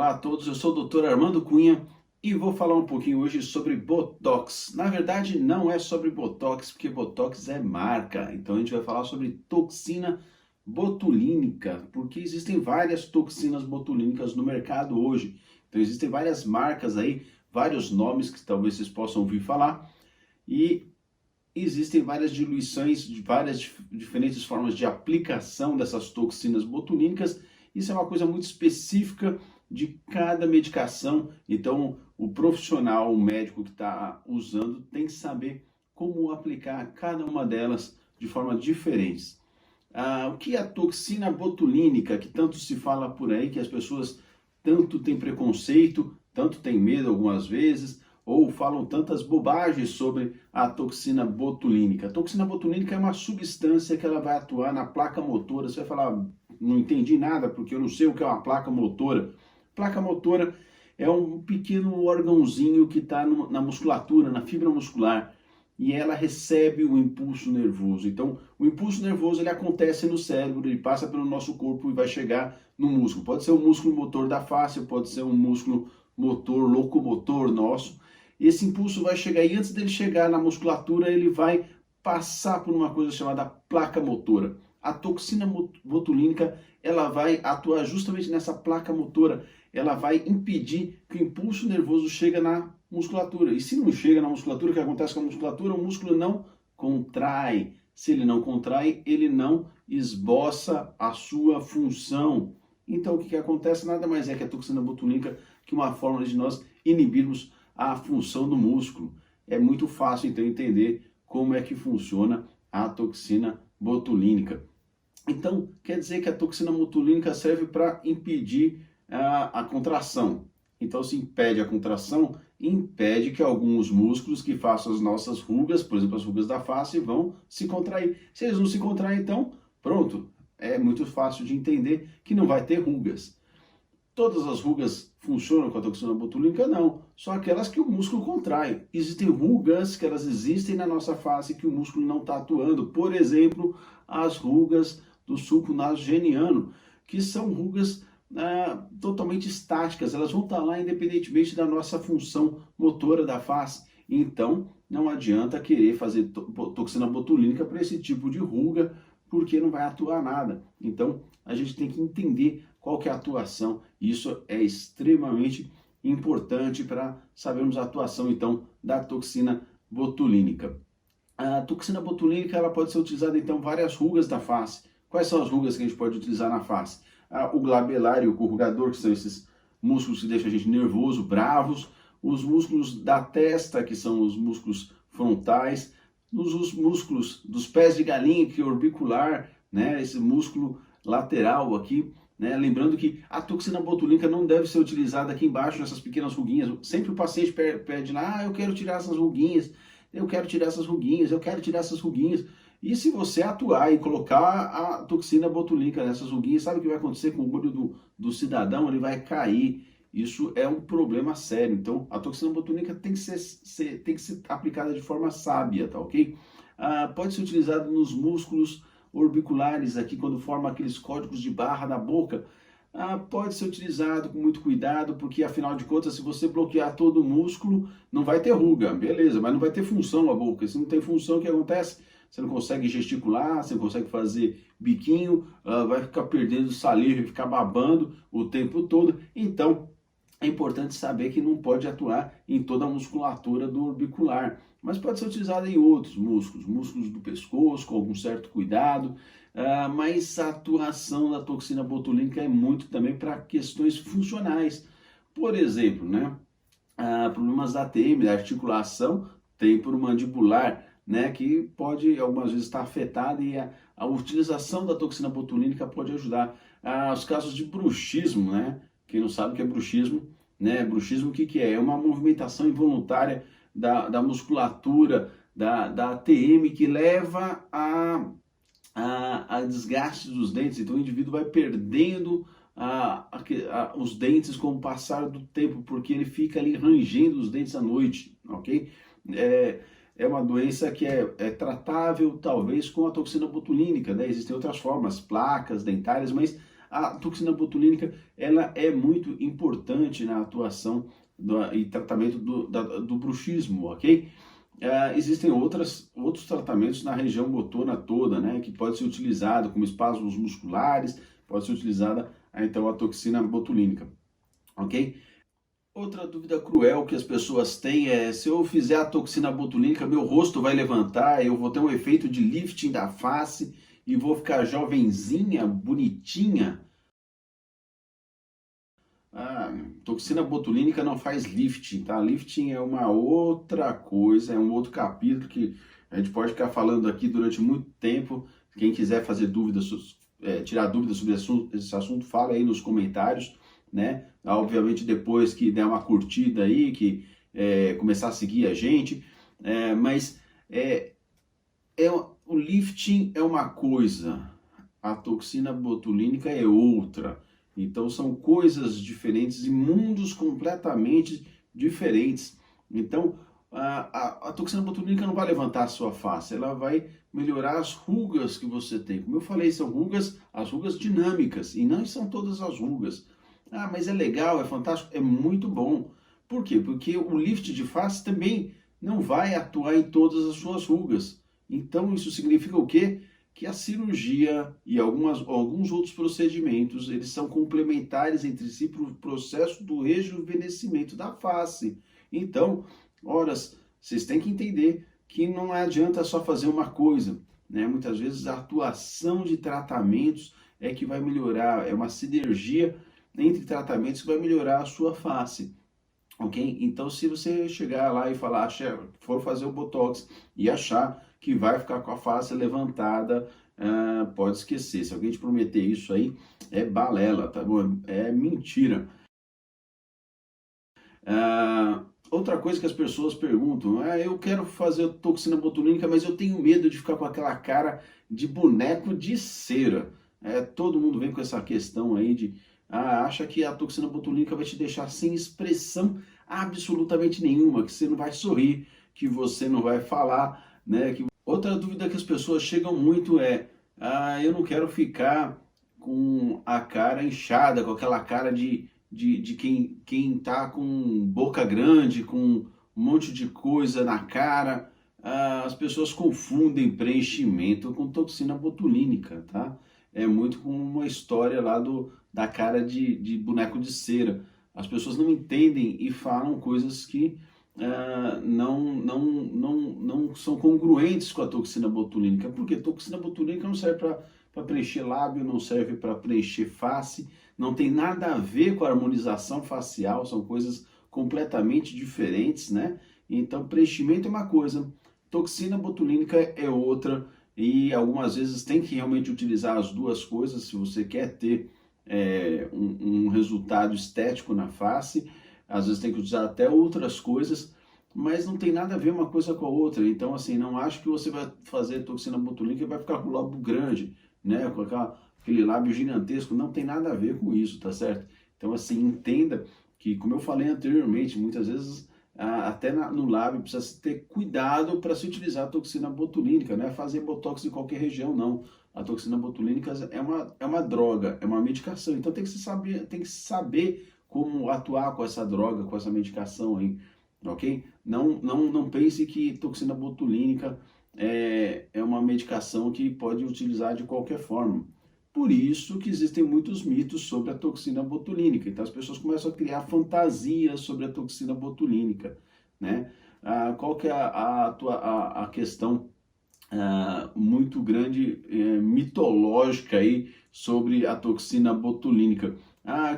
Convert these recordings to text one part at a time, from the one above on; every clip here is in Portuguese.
Olá a todos, eu sou o Dr. Armando Cunha e vou falar um pouquinho hoje sobre Botox. Na verdade, não é sobre Botox, porque Botox é marca. Então a gente vai falar sobre toxina botulínica, porque existem várias toxinas botulínicas no mercado hoje. Então existem várias marcas aí, vários nomes que talvez vocês possam ouvir falar e existem várias diluições, várias diferentes formas de aplicação dessas toxinas botulínicas. Isso é uma coisa muito específica de cada medicação. Então, o profissional, o médico que está usando, tem que saber como aplicar cada uma delas de forma diferente. O que é a toxina botulínica, que tanto se fala por aí, que as pessoas tanto têm preconceito, tanto têm medo algumas vezes, ou falam tantas bobagens sobre a toxina botulínica. A toxina botulínica é uma substância que ela vai atuar na placa motora. Você vai falar, não entendi nada porque eu não sei o que é uma placa motora. Placa motora é um pequeno órgãozinho que está na musculatura, na fibra muscular, e ela recebe o impulso nervoso. Então, o impulso nervoso ele acontece no cérebro, ele passa pelo nosso corpo e vai chegar no músculo. Pode ser um músculo motor da face, pode ser um músculo motor locomotor nosso. Esse impulso vai chegar e antes dele chegar na musculatura, ele vai passar por uma coisa chamada placa motora. A toxina botulínica, ela vai atuar justamente nessa placa motora. Ela vai impedir que o impulso nervoso chegue na musculatura. E se não chega na musculatura, o que acontece com a musculatura? O músculo não contrai. Se ele não contrai, ele não esboça a sua função. Então, o que acontece? Nada mais é que a toxina botulínica, que uma forma de nós inibirmos a função do músculo. É muito fácil, então, entender como é que funciona a toxina botulínica. Então, quer dizer que a toxina botulínica serve para impedir a contração. Então, se impede a contração, impede que alguns músculos que façam as nossas rugas, por exemplo, as rugas da face, vão se contrair. Se eles não se contraem, então, pronto. É muito fácil de entender que não vai ter rugas. Todas as rugas funcionam com a toxina botulínica? Não, só aquelas que o músculo contrai. Existem rugas que elas existem na nossa face que o músculo não está atuando. Por exemplo, as rugas do sulco nasogeniano, que são rugas totalmente estáticas. Elas vão estar lá independentemente da nossa função motora da face. Então, não adianta querer fazer toxina botulínica para esse tipo de ruga, porque não vai atuar nada. Então, a gente tem que entender qual que é a atuação. Isso é extremamente importante para sabermos a atuação, então, da toxina botulínica. A toxina botulínica ela pode ser utilizada, então, em várias rugas da face. Quais são as rugas que a gente pode utilizar na face? O glabelar e o corrugador, que são esses músculos que deixam a gente nervoso, bravos. Os músculos da testa, que são os músculos frontais. Os músculos dos pés de galinha, que é orbicular, né? Esse músculo lateral aqui, né? Lembrando que a toxina botulínica não deve ser utilizada aqui embaixo, nessas pequenas ruguinhas. Sempre o paciente pede lá, eu quero tirar essas ruguinhas, eu quero tirar essas ruguinhas, eu quero tirar essas ruguinhas. E se você atuar e colocar a toxina botulínica nessas ruguinhas, sabe o que vai acontecer com o olho do cidadão? Ele vai cair. Isso é um problema sério. Então, a toxina botulínica tem que ser aplicada de forma sábia, tá ok? Pode ser utilizado nos músculos orbiculares, aqui quando forma aqueles códigos de barra da boca. Pode ser utilizado com muito cuidado, porque afinal de contas, se você bloquear todo o músculo, não vai ter ruga, beleza, mas não vai ter função a boca. Se não tem função, o que acontece? Você não consegue gesticular, você não consegue fazer biquinho, vai ficar perdendo saliva e ficar babando o tempo todo. Então, é importante saber que não pode atuar em toda a musculatura do orbicular, mas pode ser utilizado em outros músculos, músculos do pescoço, com algum certo cuidado, mas a atuação da toxina botulínica é muito também para questões funcionais. Por exemplo, né, problemas da TM, da articulação temporomandibular, né, que pode algumas vezes estar afetada e a utilização da toxina botulínica pode ajudar. Os casos de bruxismo, né? Quem não sabe o que é bruxismo, né? Bruxismo o que é? É uma movimentação involuntária da musculatura, da ATM, que leva a desgaste dos dentes. Então o indivíduo vai perdendo os dentes com o passar do tempo, porque ele fica ali rangendo os dentes à noite, ok? É uma doença que é tratável talvez com a toxina botulínica, né? Existem outras formas, placas dentárias, mas A toxina botulínica, ela é muito importante na atuação e tratamento do bruxismo, ok? Existem outros tratamentos na região motora toda, né, que pode ser utilizado como espasmos musculares, pode ser utilizada então a toxina botulínica, ok? Outra dúvida cruel que as pessoas têm é: se eu fizer a toxina botulínica, meu rosto vai levantar, eu vou ter um efeito de lifting da face e vou ficar jovenzinha, bonitinha? A toxina botulínica não faz lifting, tá? Lifting é uma outra coisa, é um outro capítulo que a gente pode ficar falando aqui durante muito tempo. Quem quiser fazer dúvidas, tirar dúvidas sobre esse assunto, fala aí nos comentários, né? Obviamente depois que der uma curtida aí, que começar a seguir a gente, mas é, o lifting é uma coisa, a toxina botulínica é outra. Então são coisas diferentes e mundos completamente diferentes. Então a toxina botulínica não vai levantar a sua face, ela vai melhorar as rugas que você tem. Como eu falei, são as rugas dinâmicas e não são todas as rugas. Mas é legal, é fantástico, é muito bom. Por quê? Porque o lift de face também não vai atuar em todas as suas rugas. Então isso significa o quê? Que a cirurgia e alguns outros procedimentos, eles são complementares entre si para o processo do rejuvenescimento da face. Então, horas, vocês têm que entender que não adianta só fazer uma coisa, né? Muitas vezes a atuação de tratamentos é que vai melhorar, é uma sinergia entre tratamentos que vai melhorar a sua face. Ok? Então, se você chegar lá e falar, for fazer o Botox e achar que vai ficar com a face levantada, pode esquecer. Se alguém te prometer isso aí, é balela, tá bom? É mentira. Outra coisa que as pessoas perguntam, eu quero fazer toxina botulínica, mas eu tenho medo de ficar com aquela cara de boneco de cera. Todo mundo vem com essa questão aí de, acha que a toxina botulínica vai te deixar sem expressão absolutamente nenhuma, que você não vai sorrir, que você não vai falar, né? Outra dúvida que as pessoas chegam muito é, eu não quero ficar com a cara inchada, com aquela cara de quem tá com boca grande, com um monte de coisa na cara. As pessoas confundem preenchimento com toxina botulínica, tá? É muito como uma história lá da cara de boneco de cera. As pessoas não entendem e falam coisas que não são congruentes com a toxina botulínica, porque toxina botulínica não serve para preencher lábio, não serve para preencher face, não tem nada a ver com a harmonização facial, são coisas completamente diferentes, né? Então, preenchimento é uma coisa, toxina botulínica é outra, e algumas vezes tem que realmente utilizar as duas coisas se você quer ter um resultado estético na face. Às vezes tem que usar até outras coisas, mas não tem nada a ver uma coisa com a outra. Então, assim, não acho que você vai fazer toxina botulínica e vai ficar com o lábio grande, né? Com aquele lábio gigantesco. Não tem nada a ver com isso, tá certo? Então, assim, entenda que, como eu falei anteriormente, muitas vezes até no lábio precisa ter cuidado para se utilizar a toxina botulínica, não é fazer botox em qualquer região, não. A toxina botulínica é uma droga, é uma medicação. Então tem que saber como atuar com essa droga, com essa medicação aí, ok? Não pense que toxina botulínica é uma medicação que pode utilizar de qualquer forma. Por isso que existem muitos mitos sobre a toxina botulínica. Então as pessoas começam a criar fantasias sobre a toxina botulínica, né? Qual que é a questão muito grande, mitológica aí sobre a toxina botulínica?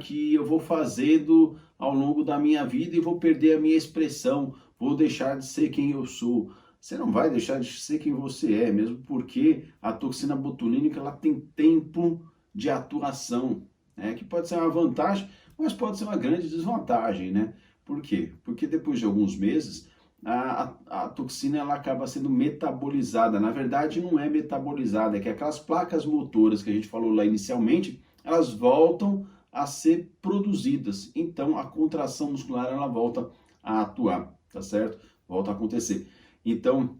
Que eu vou fazendo ao longo da minha vida e vou perder a minha expressão, vou deixar de ser quem eu sou. Você não vai deixar de ser quem você é, mesmo porque a toxina botulínica ela tem tempo de atuação, né? Que pode ser uma vantagem, mas pode ser uma grande desvantagem, né? Por quê? Porque depois de alguns meses, a toxina ela acaba sendo metabolizada. Na verdade, não é metabolizada, é que aquelas placas motoras que a gente falou lá inicialmente, elas voltam a ser produzidas. Então, a contração muscular ela volta a atuar, tá certo? Volta a acontecer. Então,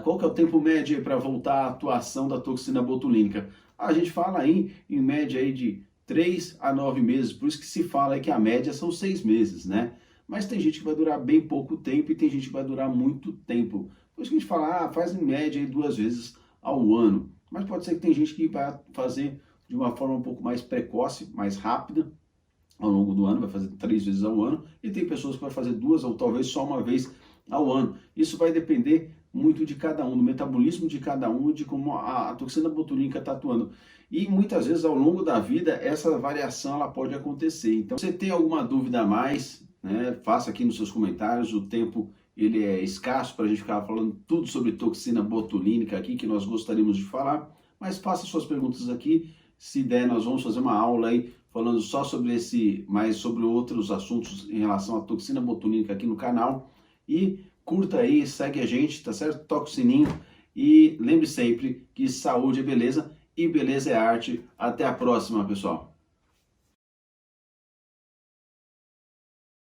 qual que é o tempo médio para voltar à atuação da toxina botulínica? A gente fala aí, em média, aí de 3 a 9 meses, por isso que se fala que a média são 6 meses, né? Mas tem gente que vai durar bem pouco tempo e tem gente que vai durar muito tempo. Por isso que a gente fala, faz em média aí 2 vezes ao ano. Mas pode ser que tem gente que vai fazer de uma forma um pouco mais precoce, mais rápida, ao longo do ano, vai fazer 3 vezes ao ano, e tem pessoas que vai fazer 2 ou talvez só uma vez ao ano. Isso vai depender muito de cada um, do metabolismo de cada um, de como a toxina botulínica está atuando. E muitas vezes ao longo da vida essa variação ela pode acontecer. Então, se você tem alguma dúvida a mais, né, faça aqui nos seus comentários. O tempo ele é escasso para a gente ficar falando tudo sobre toxina botulínica aqui, que nós gostaríamos de falar, mas faça suas perguntas aqui. Se der, nós vamos fazer uma aula aí falando só sobre esse, mais sobre outros assuntos em relação à toxina botulínica aqui no canal. E curta aí, segue a gente, tá certo? Toca o sininho e lembre sempre que saúde é beleza e beleza é arte. Até a próxima, pessoal!